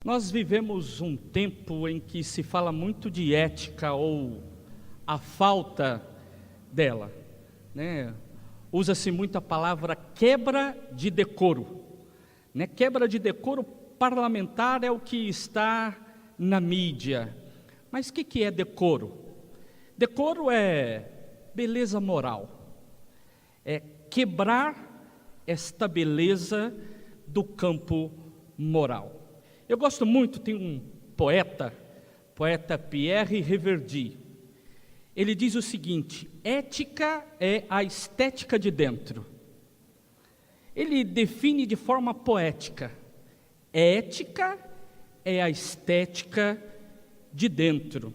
Nós vivemos um tempo em que se fala muito de ética ou a falta dela, né? Usa-se muito a palavra quebra de decoro, né? Quebra de decoro parlamentar é o que está na mídia. Mas o que é decoro? Decoro é beleza moral, é quebrar esta beleza do campo moral. Eu gosto muito, tem um poeta Pierre Reverdy. Ele diz o seguinte: ética é a estética de dentro. Ele define de forma poética: ética é a estética de dentro.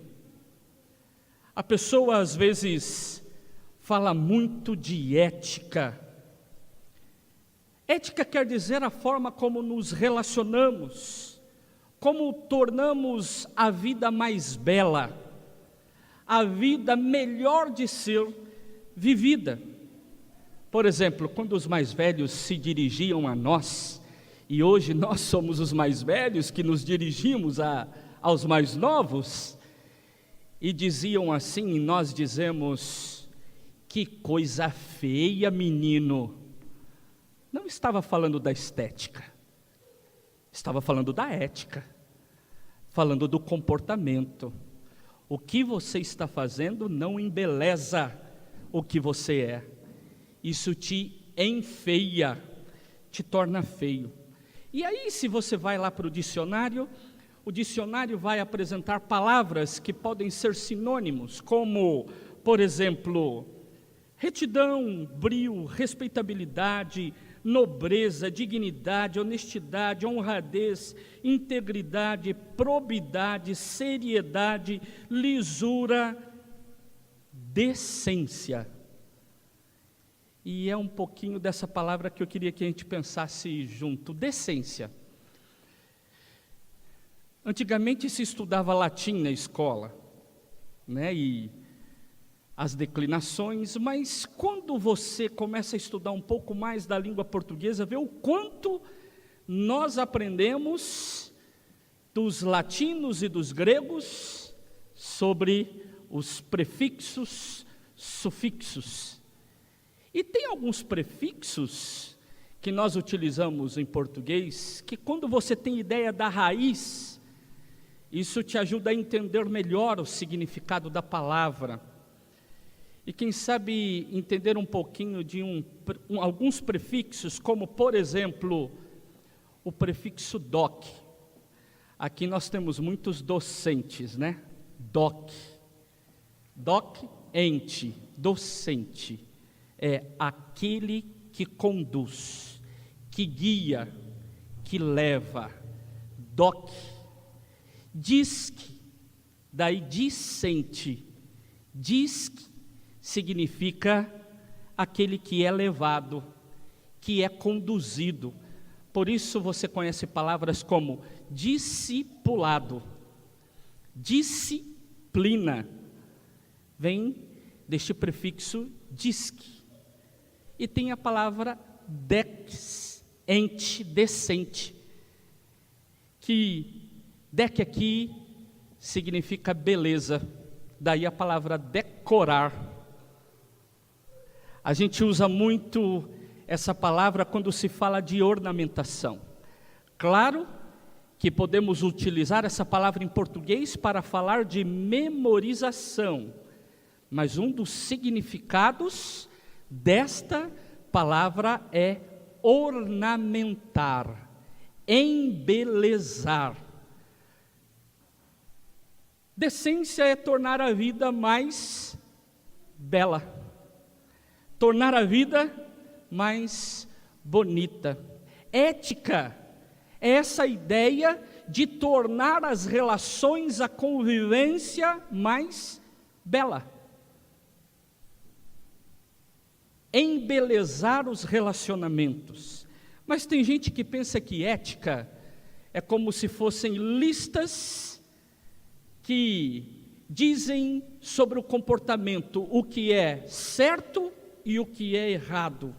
A pessoa às vezes fala muito de ética. Ética quer dizer a forma como nos relacionamos, como tornamos a vida mais bela, a vida melhor de ser vivida. Por exemplo, quando os mais velhos se dirigiam a nós, e hoje nós somos os mais velhos que nos dirigimos aos mais novos, e diziam assim, e nós dizemos: que coisa feia, menino. Não estava falando da estética, estava falando da ética, falando do comportamento. O que você está fazendo não embeleza o que você é. Isso te enfeia, te torna feio. E aí, se você vai lá para o dicionário vai apresentar palavras que podem ser sinônimos, como, por exemplo, retidão, brio, respeitabilidade, nobreza, dignidade, honestidade, honradez, integridade, probidade, seriedade, lisura, decência. E é um pouquinho dessa palavra que eu queria que a gente pensasse junto: decência. Antigamente se estudava latim na escola, né? E as declinações, mas quando você começa a estudar um pouco mais da língua portuguesa, vê o quanto nós aprendemos dos latinos e dos gregos sobre os prefixos, sufixos. E tem alguns prefixos que nós utilizamos em português, que quando você tem ideia da raiz, isso te ajuda a entender melhor o significado da palavra. E quem sabe entender um pouquinho de alguns prefixos, como por exemplo, o prefixo doc. Aqui nós temos muitos docentes, né? Doc, ente, docente, é aquele que conduz, que guia, que leva. Doc, disque, daí discente, disque significa aquele que é levado, que é conduzido. Por isso você conhece palavras como discipulado, disciplina, vem deste prefixo disque. E tem a palavra dex, ente, decente, que dec aqui significa beleza, daí a palavra decorar. A gente usa muito essa palavra quando se fala de ornamentação. Claro que podemos utilizar essa palavra em português para falar de memorização, mas um dos significados desta palavra é ornamentar, embelezar. Decência é tornar a vida mais bela, tornar a vida mais bonita. Ética é essa ideia de tornar as relações, a convivência mais bela. Embelezar os relacionamentos. Mas tem gente que pensa que ética é como se fossem listas que dizem sobre o comportamento o que é certo e o que é errado,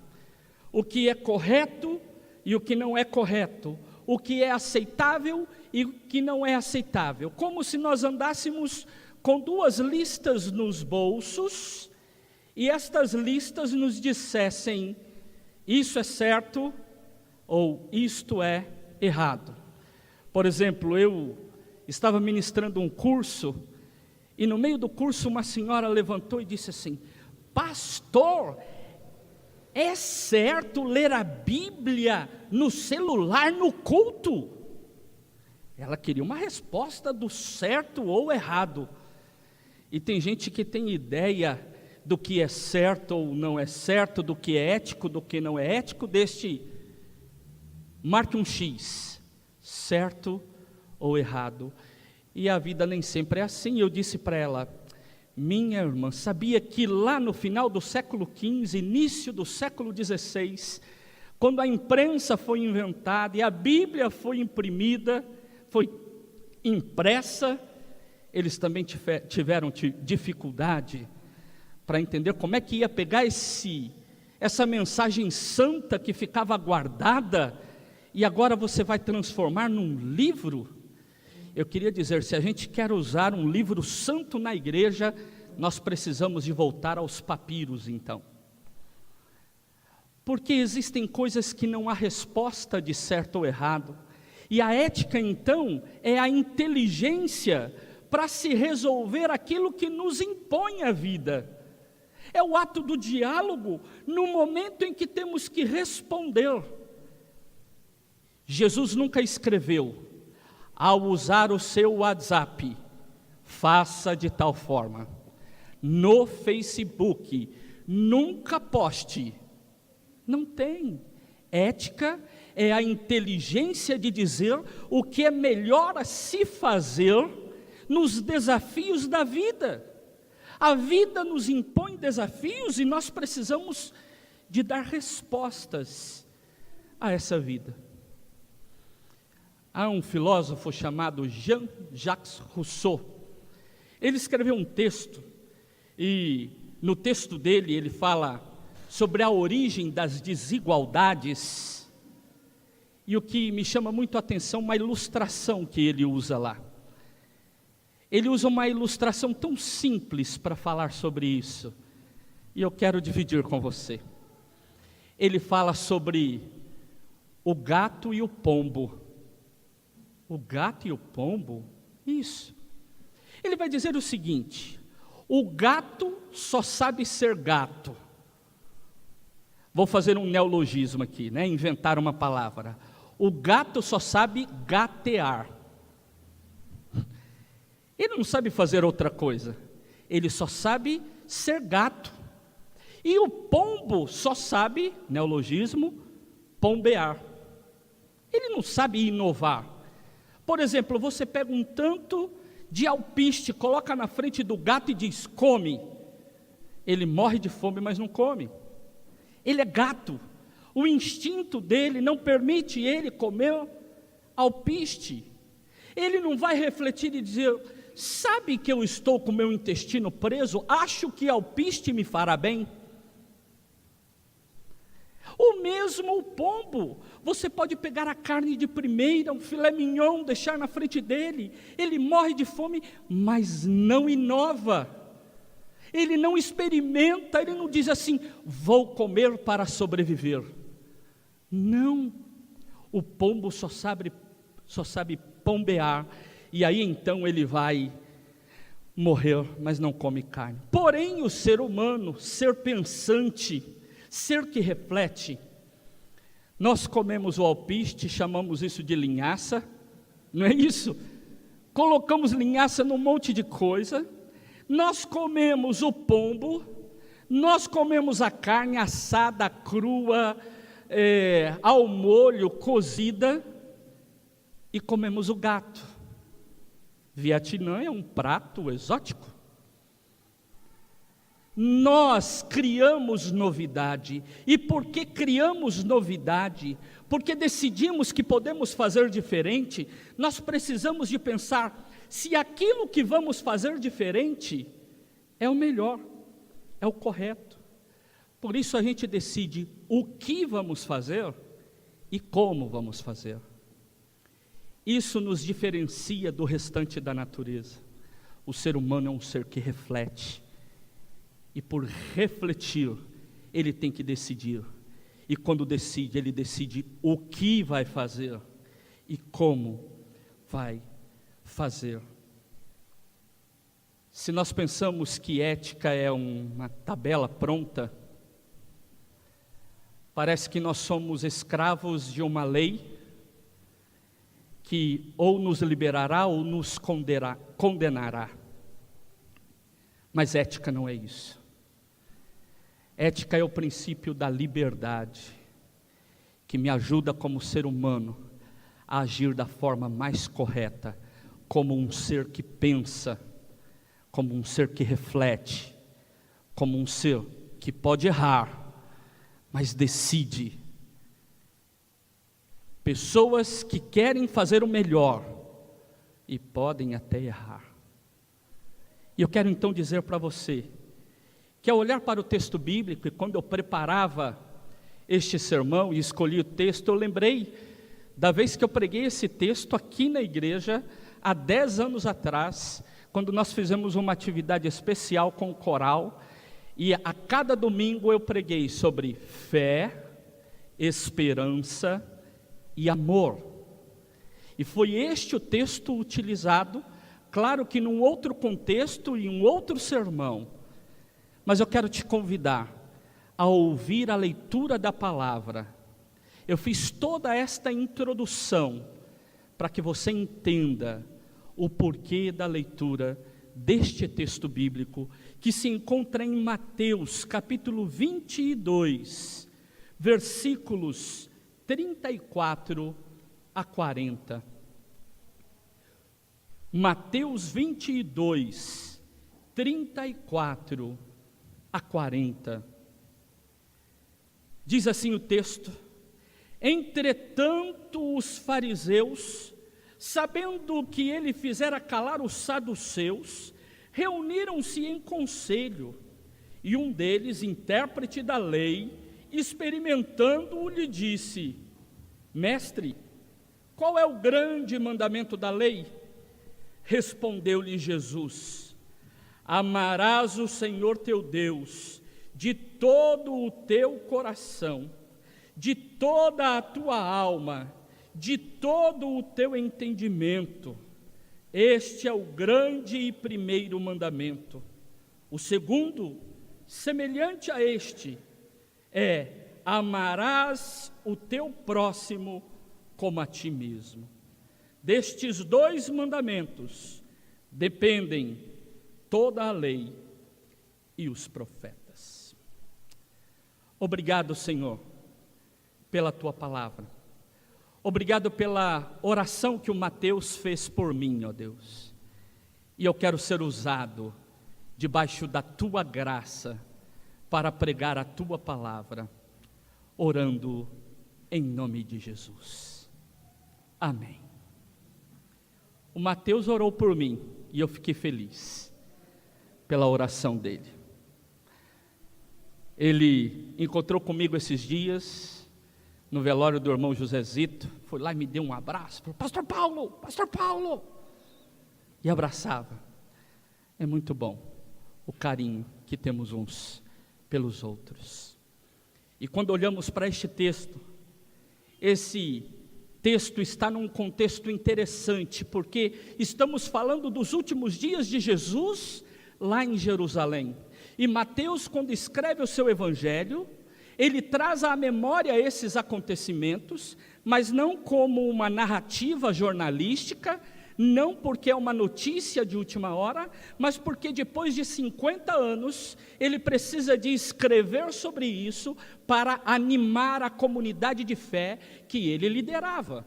o que é correto e o que não é correto, o que é aceitável e o que não é aceitável, como se nós andássemos com duas listas nos bolsos, e estas listas nos dissessem, isso é certo, ou isto é errado. Por exemplo, eu estava ministrando um curso, e no meio do curso uma senhora levantou e disse assim: pastor, é certo ler a Bíblia no celular no culto? Ela queria uma resposta do certo ou errado. E tem gente que tem ideia do que é certo ou não é certo, do que é ético, do que não é ético, marque um X, certo ou errado. E a vida nem sempre é assim. Eu disse para ela: minha irmã, sabia que lá no final do século XV, início do século XVI, quando a imprensa foi inventada e a Bíblia foi imprimida, foi impressa, eles também tiveram dificuldade para entender como é que ia pegar essa mensagem santa que ficava guardada, e agora você vai transformar num livro? Eu queria dizer, se a gente quer usar um livro santo na igreja, nós precisamos de voltar aos papiros então. Porque existem coisas que não há resposta de certo ou errado, e a ética então é a inteligência para se resolver aquilo que nos impõe a vida. É o ato do diálogo no momento em que temos que responder. Jesus nunca escreveu: ao usar o seu WhatsApp, faça de tal forma. No Facebook, nunca poste. Não tem. Ética é a inteligência de dizer o que é melhor a se fazer nos desafios da vida. A vida nos impõe desafios e nós precisamos de dar respostas a essa vida. Há um filósofo chamado Jean-Jacques Rousseau. Ele escreveu um texto, e no texto dele ele fala sobre a origem das desigualdades, e o que me chama muito a atenção, uma ilustração que ele usa lá. Ele usa uma ilustração tão simples para falar sobre isso, e eu quero dividir com você. Ele fala sobre o gato e o pombo. O gato e o pombo? Isso. Ele vai dizer o seguinte: o gato só sabe ser gato. Vou fazer um neologismo aqui, né? Inventar uma palavra. O gato só sabe gatear. Ele não sabe fazer outra coisa. Ele só sabe ser gato. E o pombo só sabe, neologismo, pombear. Ele não sabe inovar. Por exemplo, você pega um tanto de alpiste, coloca na frente do gato e diz: come. Ele morre de fome, mas não come. Ele é gato. O instinto dele não permite ele comer alpiste. Ele não vai refletir e dizer: sabe que eu estou com meu intestino preso? Acho que alpiste me fará bem. O mesmo o pombo, você pode pegar a carne de primeira, um filé mignon, deixar na frente dele, ele morre de fome, mas não inova, ele não experimenta, ele não diz assim: vou comer para sobreviver. Não, o pombo só sabe pombear, e aí então ele vai morrer, mas não come carne. Porém o ser humano, ser pensante, ser que reflete, nós comemos o alpiste, chamamos isso de linhaça, não é isso? Colocamos linhaça num monte de coisa, nós comemos o pombo, nós comemos a carne assada, crua, ao molho, cozida, e comemos o gato. Vietnã é um prato exótico. Nós criamos novidade, e porque criamos novidade, porque decidimos que podemos fazer diferente, nós precisamos de pensar se aquilo que vamos fazer diferente é o melhor, é o correto. Por isso a gente decide o que vamos fazer e como vamos fazer. Isso nos diferencia do restante da natureza. O ser humano é um ser que reflete, e por refletir, ele tem que decidir. E quando decide, ele decide o que vai fazer e como vai fazer. Se nós pensamos que ética é uma tabela pronta, parece que nós somos escravos de uma lei que ou nos liberará ou nos condenará. Mas ética não é isso. Ética é o princípio da liberdade, que me ajuda como ser humano a agir da forma mais correta, como um ser que pensa, como um ser que reflete, como um ser que pode errar, mas decide. Pessoas que querem fazer o melhor e podem até errar. E eu quero então dizer para você, que ao olhar para o texto bíblico, e quando eu preparava este sermão e escolhi o texto, eu lembrei da vez que eu preguei esse texto aqui na igreja, há 10 anos atrás, quando nós fizemos uma atividade especial com o coral, e a cada domingo eu preguei sobre fé, esperança e amor. E foi este o texto utilizado, claro que num outro contexto e um outro sermão, mas eu quero te convidar a ouvir a leitura da palavra. Eu fiz toda esta introdução para que você entenda o porquê da leitura deste texto bíblico, que se encontra em Mateus capítulo 22, versículos 34 a 40. Mateus 22, 34 a 40. Diz assim o texto: entretanto os fariseus, sabendo que ele fizera calar os saduceus, reuniram-se em conselho, e um deles, intérprete da lei, experimentando-o, lhe disse: mestre, qual é o grande mandamento da lei? Respondeu-lhe Jesus: amarás o Senhor teu Deus de todo o teu coração, de toda a tua alma, de todo o teu entendimento. Este é o grande e primeiro mandamento. O segundo, semelhante a este, é: amarás o teu próximo como a ti mesmo. Destes 2 mandamentos dependem toda a lei e os profetas. Obrigado, Senhor, pela tua palavra. Obrigado pela oração que o Mateus fez por mim, ó Deus. E eu quero ser usado debaixo da tua graça para pregar a tua palavra, orando em nome de Jesus. Amém. O Mateus orou por mim e eu fiquei feliz pela oração dele. Ele encontrou comigo esses dias no velório do irmão Josezito, foi lá e me deu um abraço, falou: Pastor Paulo, e abraçava. É muito bom o carinho que temos uns pelos outros. E quando olhamos para este texto, esse texto está num contexto interessante, porque estamos falando dos últimos dias de Jesus lá em Jerusalém. E Mateus, quando escreve o seu evangelho, ele traz à memória esses acontecimentos, mas não como uma narrativa jornalística, não porque é uma notícia de última hora, mas porque depois de 50 anos, ele precisa de escrever sobre isso para animar a comunidade de fé que ele liderava.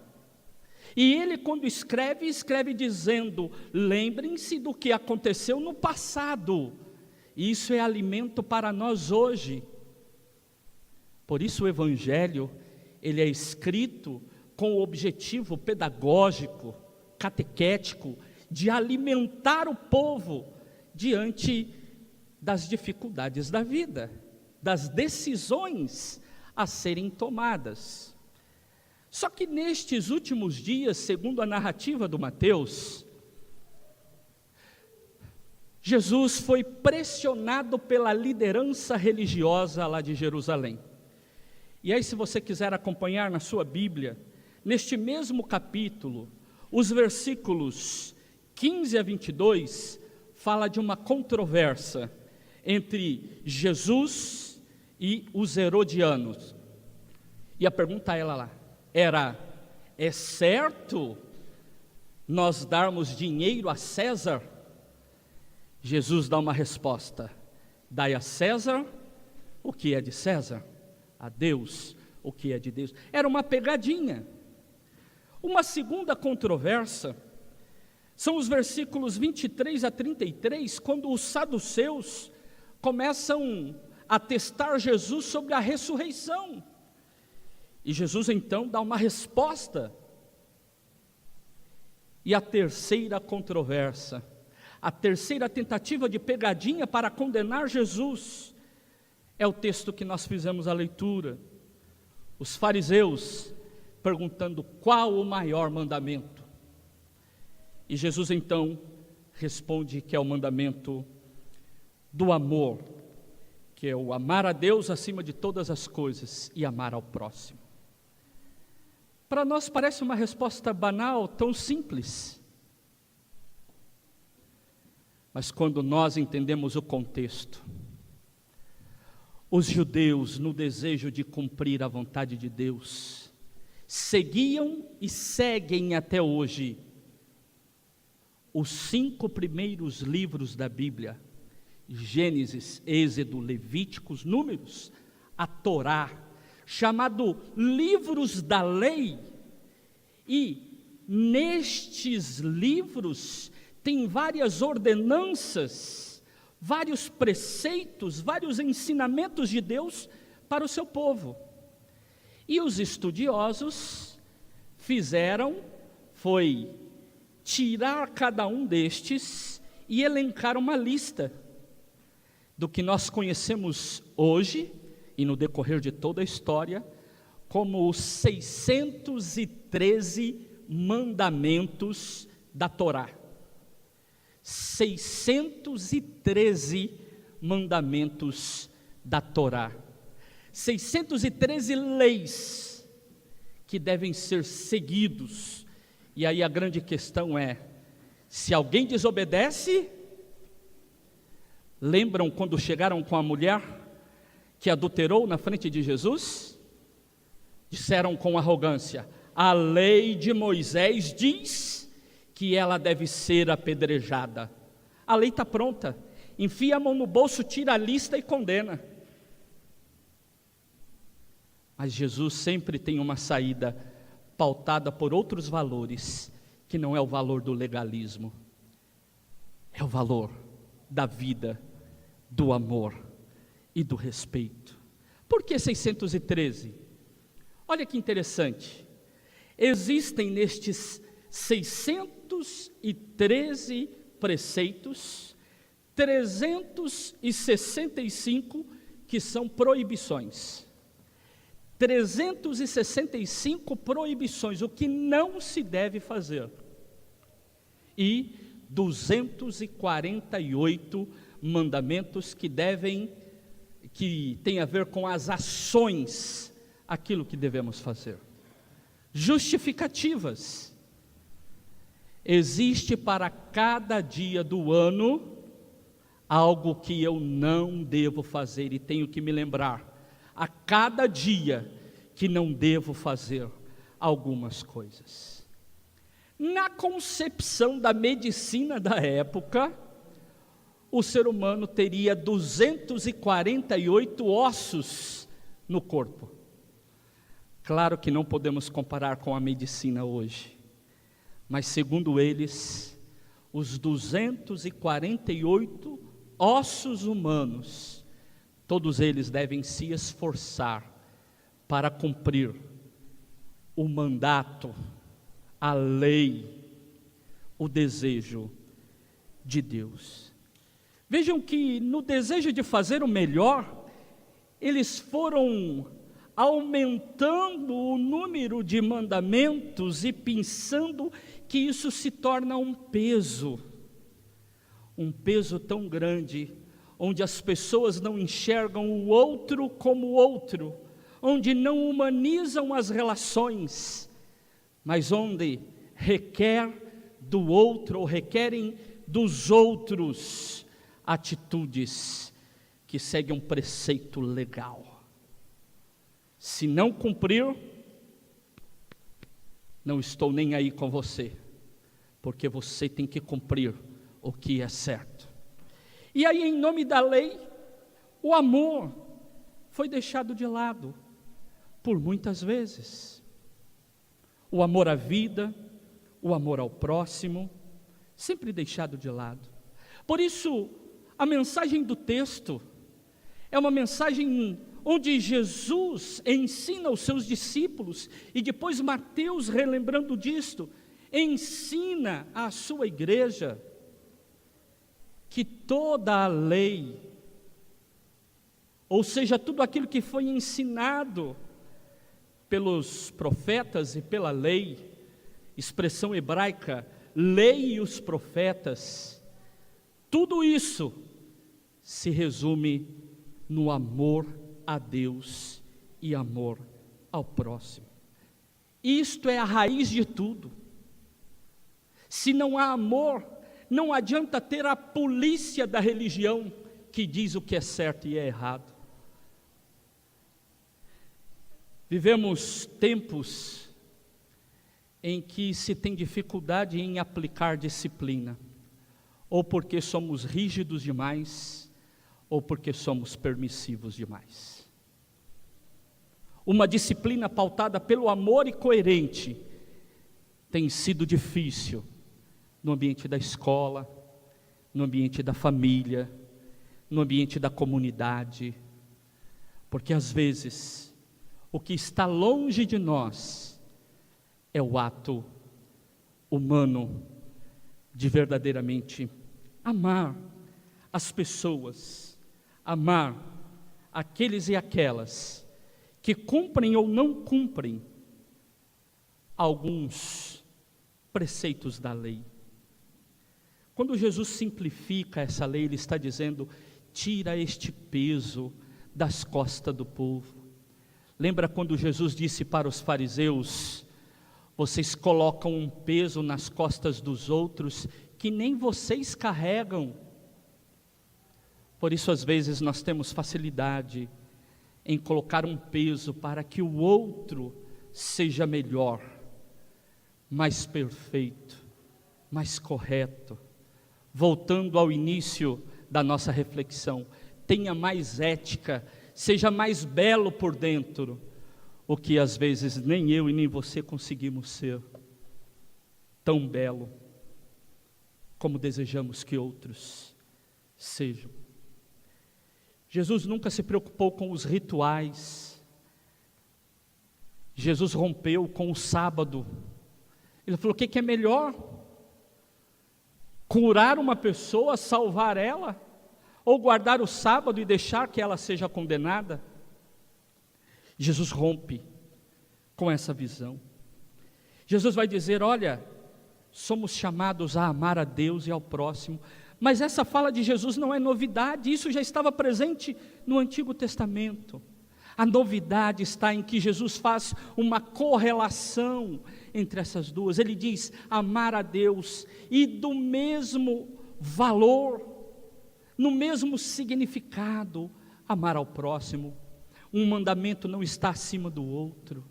E ele, quando escreve dizendo: lembrem-se do que aconteceu no passado. Isso é alimento para nós hoje. Por isso o Evangelho, ele é escrito com o objetivo pedagógico, catequético, de alimentar o povo diante das dificuldades da vida, das decisões a serem tomadas. Só que nestes últimos dias, segundo a narrativa do Mateus, Jesus foi pressionado pela liderança religiosa lá de Jerusalém. E aí, se você quiser acompanhar na sua Bíblia, neste mesmo capítulo, os versículos 15 a 22, fala de uma controvérsia entre Jesus e os herodianos. E a pergunta é certo nós darmos dinheiro a César? Jesus dá uma resposta: dai a César o que é de César, a Deus o que é de Deus. Era uma pegadinha. Uma segunda controvérsia são os versículos 23 a 33, quando os saduceus começam a testar Jesus sobre a ressurreição. E Jesus então dá uma resposta. E a terceira controvérsia, a terceira tentativa de pegadinha para condenar Jesus, é o texto que nós fizemos a leitura. Os fariseus perguntando qual o maior mandamento. E Jesus então responde que é o mandamento do amor, que é o amar a Deus acima de todas as coisas e amar ao próximo. Para nós parece uma resposta banal, tão simples. Mas quando nós entendemos o contexto, os judeus, no desejo de cumprir a vontade de Deus, seguiam e seguem até hoje os 5 primeiros livros da Bíblia: Gênesis, Êxodo, Levíticos, Números, a Torá, chamado livros da lei. E nestes livros tem várias ordenanças, vários preceitos, vários ensinamentos de Deus para o seu povo. E os estudiosos foi tirar cada um destes e elencar uma lista do que nós conhecemos hoje e no decorrer de toda a história como os 613 mandamentos da Torá. 613 mandamentos da Torá. 613 leis que devem ser seguidos. E aí a grande questão é: se alguém desobedece, lembram quando chegaram com a mulher que adulterou na frente de Jesus? Disseram com arrogância: a lei de Moisés diz que ela deve ser apedrejada. A lei está pronta, enfia a mão no bolso, tira a lista e condena. Mas Jesus sempre tem uma saída pautada por outros valores, que não é o valor do legalismo, é o valor da vida, do amor e do respeito. Por que 613? Olha que interessante, existem nestes 613 preceitos, 365 que são proibições. 365 proibições, o que não se deve fazer. E 248 mandamentos que têm a ver com as ações, aquilo que devemos fazer. Justificativas. Existe para cada dia do ano algo que eu não devo fazer e tenho que me lembrar a cada dia que não devo fazer algumas coisas. Na concepção da medicina da época, o ser humano teria 248 ossos no corpo. Claro que não podemos comparar com a medicina hoje, mas segundo eles, os 248 ossos humanos, todos eles devem se esforçar para cumprir o mandato, a lei, o desejo de Deus. Vejam que no desejo de fazer o melhor, eles foram aumentando o número de mandamentos e pensando que isso se torna um peso tão grande, onde as pessoas não enxergam o outro como outro, onde não humanizam as relações, mas onde requer do outro, ou requerem dos outros atitudes que seguem um preceito legal. Se não cumprir, não estou nem aí com você, porque você tem que cumprir o que é certo. E aí, em nome da lei, o amor foi deixado de lado por muitas vezes. O amor à vida, o amor ao próximo, sempre deixado de lado. Por isso, a mensagem do texto é uma mensagem onde Jesus ensina aos seus discípulos, e depois Mateus, relembrando disto, ensina à sua igreja, que toda a lei, ou seja, tudo aquilo que foi ensinado pelos profetas e pela lei, expressão hebraica, lei e os profetas, tudo isso se resume no amor a Deus e amor ao próximo. Isto é a raiz de tudo. Se não há amor, não adianta ter a polícia da religião que diz o que é certo e é errado. Vivemos tempos em que se tem dificuldade em aplicar disciplina, ou porque somos rígidos demais, ou porque somos permissivos demais. Uma disciplina pautada pelo amor e coerente tem sido difícil no ambiente da escola, no ambiente da família, no ambiente da comunidade, porque às vezes o que está longe de nós é o ato humano de verdadeiramente amar as pessoas, amar aqueles e aquelas que cumprem ou não cumprem alguns preceitos da lei. Quando Jesus simplifica essa lei, Ele está dizendo: tira este peso das costas do povo. Lembra quando Jesus disse para os fariseus: vocês colocam um peso nas costas dos outros que nem vocês carregam. Por isso, às vezes, nós temos facilidade em colocar um peso para que o outro seja melhor, mais perfeito, mais correto. Voltando ao início da nossa reflexão, tenha mais ética, seja mais belo por dentro, o que às vezes nem eu e nem você conseguimos ser tão belo como desejamos que outros sejam. Jesus nunca se preocupou com os rituais. Jesus rompeu com o sábado. Ele falou: o que é melhor? Curar uma pessoa, salvar ela? Ou guardar o sábado e deixar que ela seja condenada? Jesus rompe com essa visão. Jesus vai dizer: olha, somos chamados a amar a Deus e ao próximo. Mas essa fala de Jesus não é novidade, isso já estava presente no Antigo Testamento. A novidade está em que Jesus faz uma correlação entre essas duas. Ele diz: amar a Deus, e do mesmo valor, no mesmo significado, amar ao próximo. Um mandamento não está acima do outro.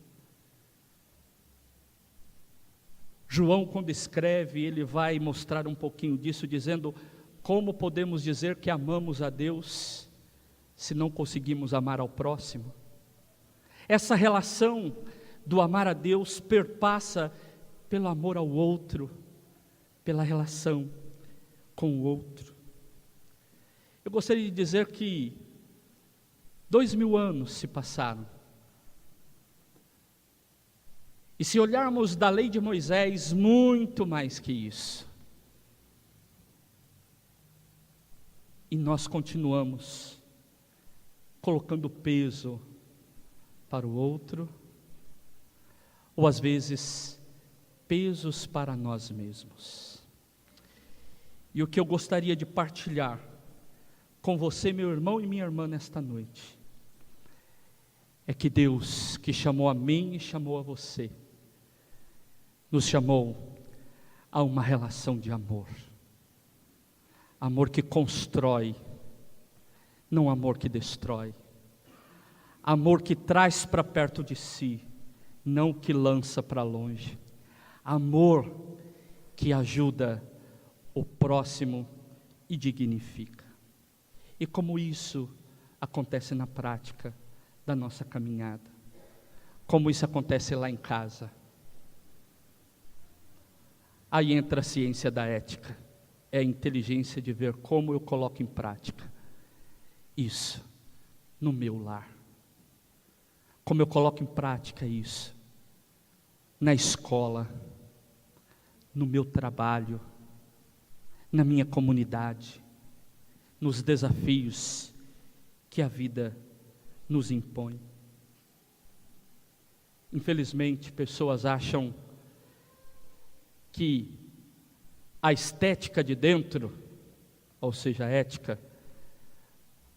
João, quando escreve, ele vai mostrar um pouquinho disso, dizendo: como podemos dizer que amamos a Deus se não conseguimos amar ao próximo? Essa relação do amar a Deus perpassa pelo amor ao outro, pela relação com o outro. Eu gostaria de dizer que 2000 anos se passaram. E se olharmos da lei de Moisés, muito mais que isso. E nós continuamos colocando peso para o outro, ou às vezes pesos para nós mesmos. E o que eu gostaria de partilhar com você, meu irmão e minha irmã, nesta noite, é que Deus, que chamou a mim e chamou a você, nos chamou a uma relação de amor. Amor que constrói, não amor que destrói. Amor que traz para perto de si, não que lança para longe. Amor que ajuda o próximo e dignifica. E como isso acontece na prática da nossa caminhada? Como isso acontece lá em casa? Aí entra a ciência da ética, é a inteligência de ver como eu coloco em prática isso no meu lar. Como eu coloco em prática isso na escola, no meu trabalho, na minha comunidade, nos desafios que a vida nos impõe. Infelizmente, pessoas acham que a estética de dentro, ou seja, a ética,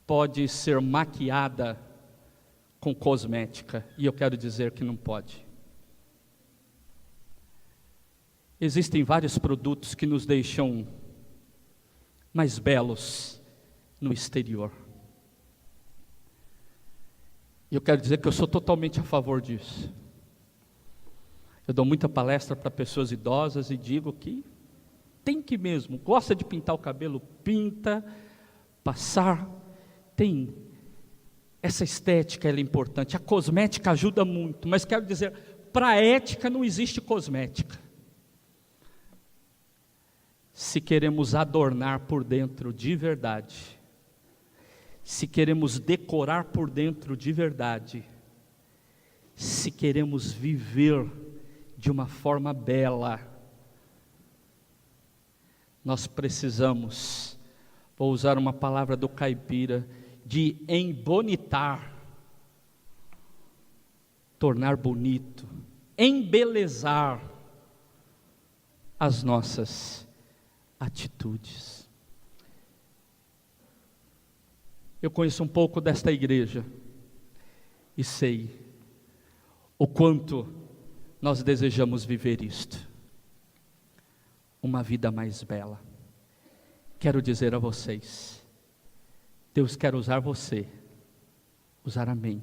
pode ser maquiada com cosmética, e eu quero dizer que não pode. Existem vários produtos que nos deixam mais belos no exterior. E eu quero dizer que eu sou totalmente a favor disso. Eu dou muita palestra para pessoas idosas e digo que tem que mesmo, gosta de pintar o cabelo, pinta, passar, tem essa estética, ela é importante. A cosmética ajuda muito, mas quero dizer, para a ética não existe cosmética. Se queremos adornar por dentro de verdade, se queremos decorar por dentro de verdade, se queremos viver de uma forma bela, nós precisamos, vou usar uma palavra do caipira, de embonitar, tornar bonito, embelezar as nossas atitudes. Eu conheço um pouco desta igreja e sei o quanto nós desejamos viver isto, uma vida mais bela. Quero dizer a vocês, Deus quer usar você, usar a mim,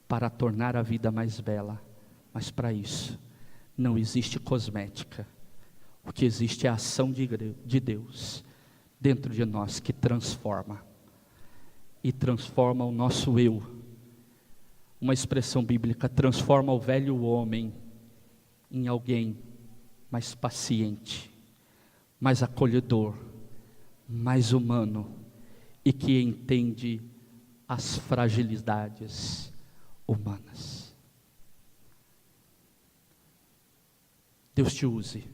para tornar a vida mais bela, mas para isso não existe cosmética. O que existe é a ação de Deus dentro de nós que transforma, e transforma o nosso eu. Uma expressão bíblica, transforma o velho homem em alguém mais paciente, mais acolhedor, mais humano, e que entende as fragilidades humanas. Deus te use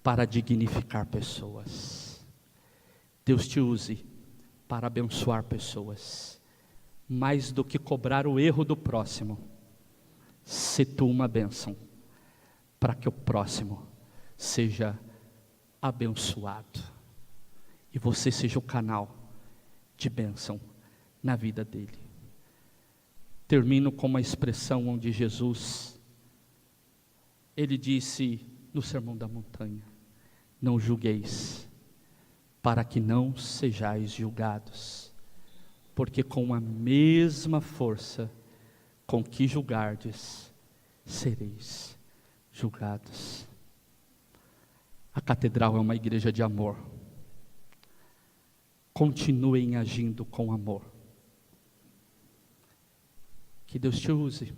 para dignificar pessoas. Deus te use para abençoar pessoas. Mais do que cobrar o erro do próximo, se tu uma bênção, para que o próximo seja abençoado, e você seja o canal de bênção na vida dele. Termino com uma expressão onde Jesus, ele disse no Sermão da Montanha: não julgueis, para que não sejais julgados, porque com a mesma força com que julgardes, sereis julgados. A catedral é uma igreja de amor. Continuem agindo com amor. Que Deus te use